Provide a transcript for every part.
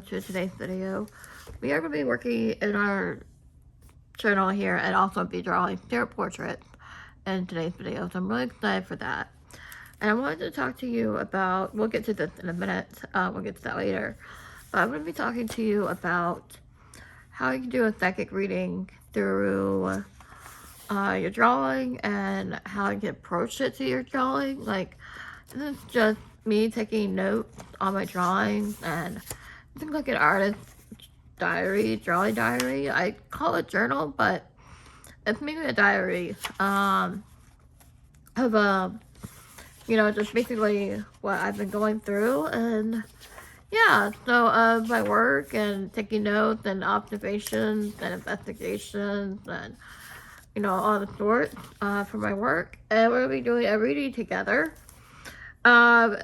to today's video. We are going to be working in our journal here and also be drawing spirit portraits in today's video, so I'm really excited for that. And I wanted to talk to you about, we'll get to this in a minute, we'll get to that later, but I'm going to be talking to you about how you can do a psychic reading through your drawing and how you can approach it to your drawing. Like, this is just me taking notes on my drawings, and I think like an artist's diary, drawing diary. I call it journal, but it's mainly a diary of just basically what I've been going through, and yeah, so my work and taking notes and observations and investigations and all the sorts for my work. And we're gonna be doing a reading together.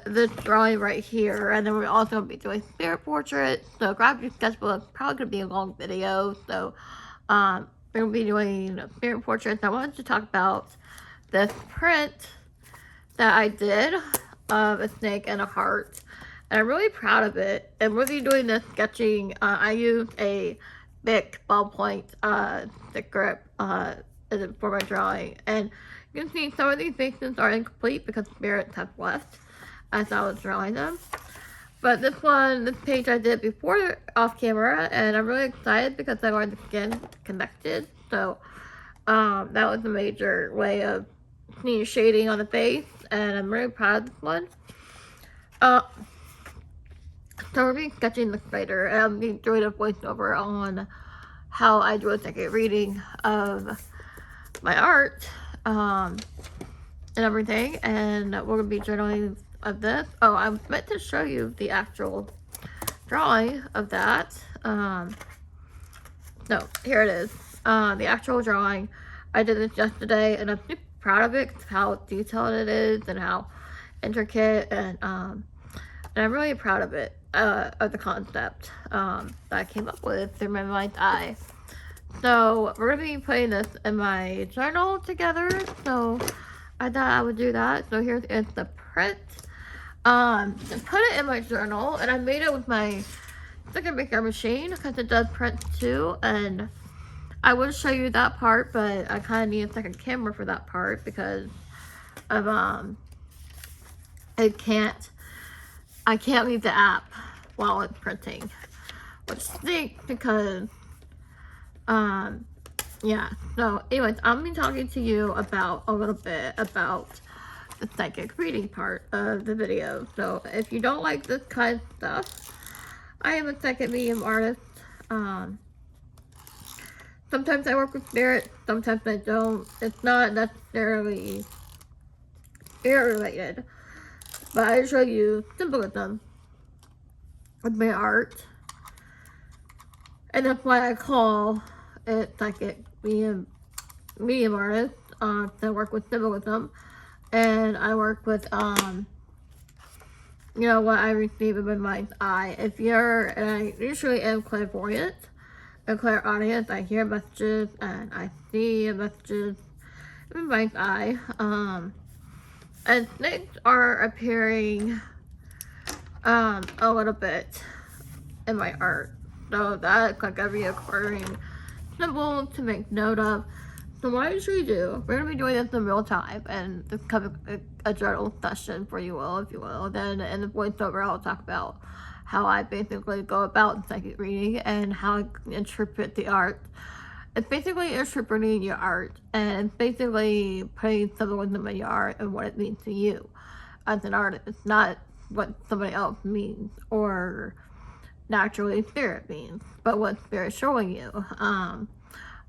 This drawing right here, and then we're also gonna be doing spirit portraits. So grab your sketchbook. Probably gonna be a long video. So we're gonna be doing spirit portraits. I wanted to talk about this print that I did of a snake and a heart, and I'm really proud of it. And we'll be doing this sketching. I used a big ballpoint stick grip for my drawing, and you can see some of these faces are incomplete because spirits have left as I was drawing them. But this page I did before off camera, and I'm really excited because I wanted the skin connected. So that was a major way of shading on the face, and I'm really proud of this one. So we're going to be sketching the spider, and I'm going to doing a voiceover on how I do a second reading of my art and everything, and we're going to be journaling of this. Oh, I meant to show you the actual drawing of that. No, here it is. The actual drawing. I did this yesterday, and I'm super proud of it, how detailed it is and how intricate, and I'm really proud of it, of the concept that I came up with through my mind's eye. So we're going to be putting this in my journal together, so I thought I would do that. So here's the print. To put it in my journal, and I made it with my sticker maker machine because it does print too, and I would show you that part, but I kind of need a second camera for that part because of I can't leave the app while it's printing, which stinks because yeah. So anyways, I'm gonna be talking to you about a little bit about the psychic reading part of the video. So if you don't like this kind of stuff, I am a psychic medium artist. Sometimes I work with spirits, sometimes I don't. It's not necessarily spirit related, but I show you symbolism with my art, and that's why I call it psychic medium artist. I work with symbolism, and I work with what I receive in my mind's eye. And I usually am clairvoyant and clairaudient. I hear messages and I see messages in my mind's eye. And snakes are appearing a little bit in my art, so that's like a reoccurring symbol to make note of. So what I usually do, we're going to be doing this in real time, and this is kind of a journal session for you all, if you will. Then in the voiceover, I'll talk about how I basically go about psychic reading and how I interpret the art. It's basically interpreting your art, and it's basically putting symbolism in your art and what it means to you as an artist, not what somebody else means or naturally spirit means, but what spirit's showing you.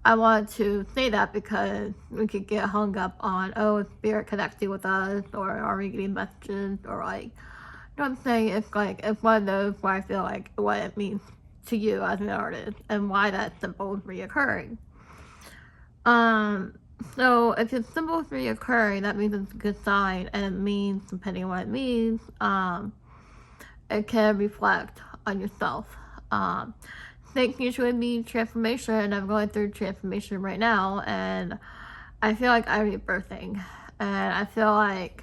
I want to say that because we could get hung up on, oh, is spirit connecting with us, or are we getting messages, or like, you know what I'm saying? It's like, it's one of those where I feel like what it means to you as an artist and why that symbol is reoccurring. So if your symbol is reoccurring, that means it's a good sign, and it means, depending on what it means, it can reflect on yourself. Snakes usually mean transformation, and I'm going through transformation right now, and I feel like I'm rebirthing, and I feel like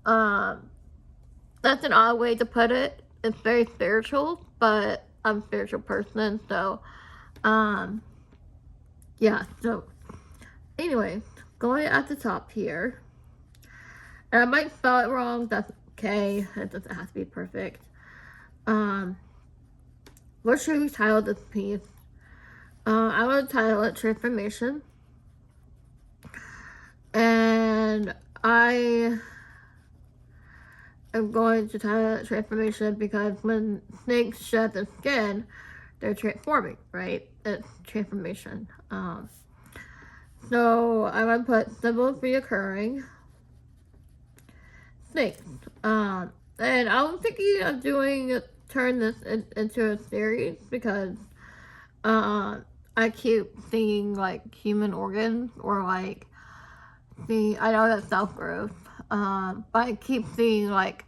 that's an odd way to put it. It's very spiritual, but I'm a spiritual person, so, yeah, so, anyway, going at the top here, and I might spell it wrong, that's okay, it doesn't have to be perfect. What should we title this piece? I would title it Transformation, and I am going to title it Transformation because when snakes shed their skin, they're transforming, right? It's transformation. So I'm gonna put symbols reoccurring, snakes. And I'm thinking of turn this into a series because I keep seeing like human organs or like I know that's self growth, but I keep seeing like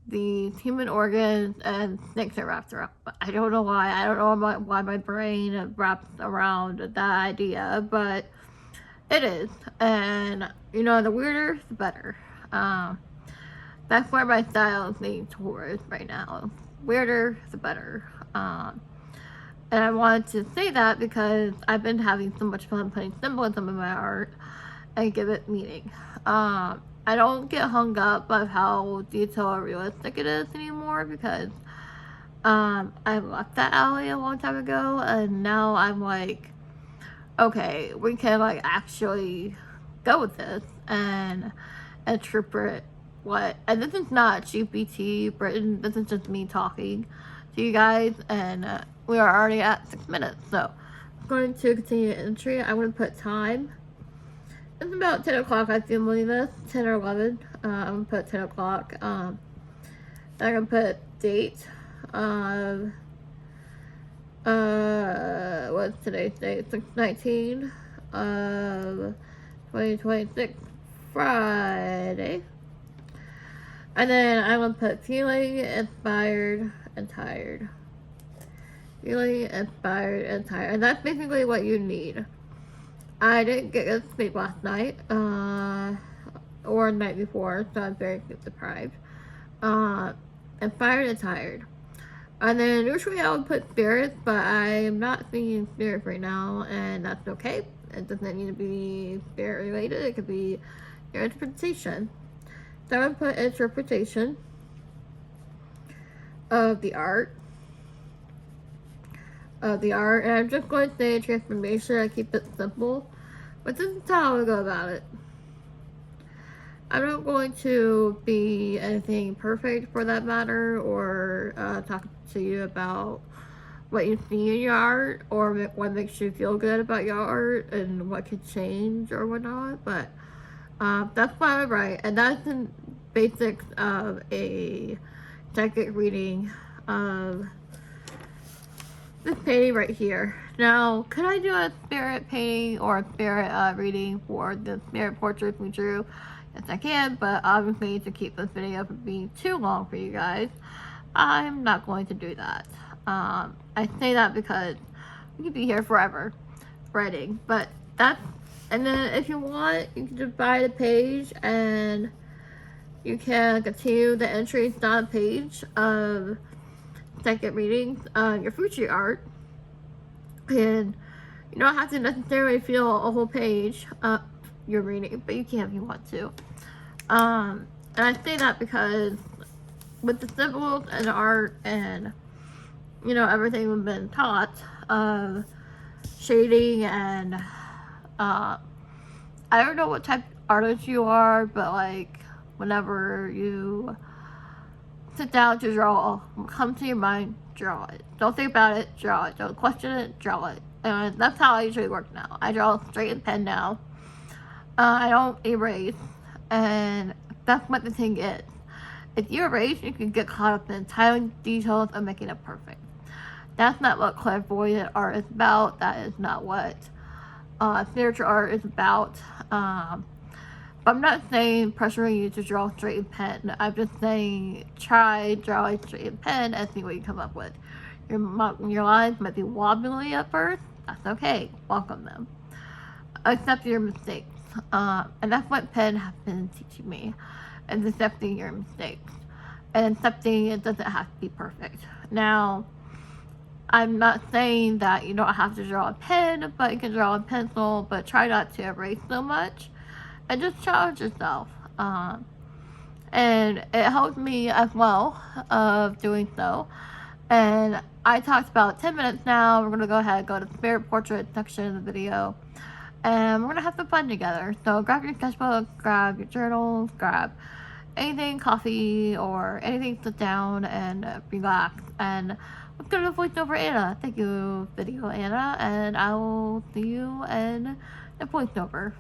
the human organs and snakes are wrapped around. I don't know why. I don't know why my brain wraps around that idea, but it is. And you know, the weirder, the better. That's where my style is leaning towards right now. Weirder, the better. And I wanted to say that because I've been having so much fun putting symbolism in my art and give it meaning. I don't get hung up by how detailed or realistic it is anymore because I left that alley a long time ago, and now I'm like, okay, we can like actually go with this and interpret what. And this is not GPT Britain. This is just me talking to you guys, and we are already at 6 minutes, so I'm going to continue the entry. I'm going to put time. It's about 10 o'clock, I feel believe this, 10 or 11. I'm going to put 10 o'clock. I'm going to put date. What's today's date? 6/19 of 2026, Friday. And then I'm going to put feeling inspired and tired. Feeling inspired and tired. And that's basically what you need. I didn't get good sleep last night, or the night before, so I'm very sleep deprived. Inspired and tired. And then usually I would put spirits, but I am not thinking spirits right now, and that's okay. It doesn't need to be spirit related. It could be your interpretation. So I would put interpretation of the art. And I'm just going to say transformation. I keep it simple, but this is how I would go about it. I'm not going to be anything perfect for that matter, or talk to you about what you see in your art, or what makes you feel good about your art, and what could change or whatnot, but that's what I write, and that's the basics of a psychic reading of this painting right here. Now, could I do a spirit painting or a spirit reading for the spirit portraits we drew? Yes, I can, but obviously to keep this video from being too long for you guys, I'm not going to do that. I say that because we could be here forever writing, but that's, and then if you want, you can divide a page and you can continue the entries down a page of second readings, your future art, and you don't have to necessarily fill a whole page you're reading, but you can if you want to. And I say that because with the symbols and art and you know everything we've been taught of shading and I don't know what type of artist you are, but like whenever you sit down to draw, come to your mind, draw it. Don't think about it, draw it. Don't question it, draw it. And that's how I usually work now. I draw straight in pen now. I don't erase, and that's what the thing is. If you erase, you can get caught up in tiny details of making it perfect. That's not what clairvoyant art is about. That is not what spiritual art is about. I'm not saying pressuring you to draw straight in pen. I'm just saying try drawing straight in pen and see what you come up with. Your lines might be wobbly at first. That's okay. Welcome them. Accept your mistakes. And that's what pen has been teaching me. And accepting your mistakes. And accepting it doesn't have to be perfect. Now, I'm not saying that you don't have to draw a pen, but you can draw a pencil, but try not to erase so much. And just challenge yourself. And it helped me as well of doing so. And I talked about 10 minutes now. We're going to go ahead and go to the spirit portrait section of the video. And we're going to have some fun together. So grab your sketchbook, grab your journals, grab anything, coffee, or anything, sit down and relax. And let's go to voiceover Anna. Thank you, video Anna. And I will see you in the voiceover.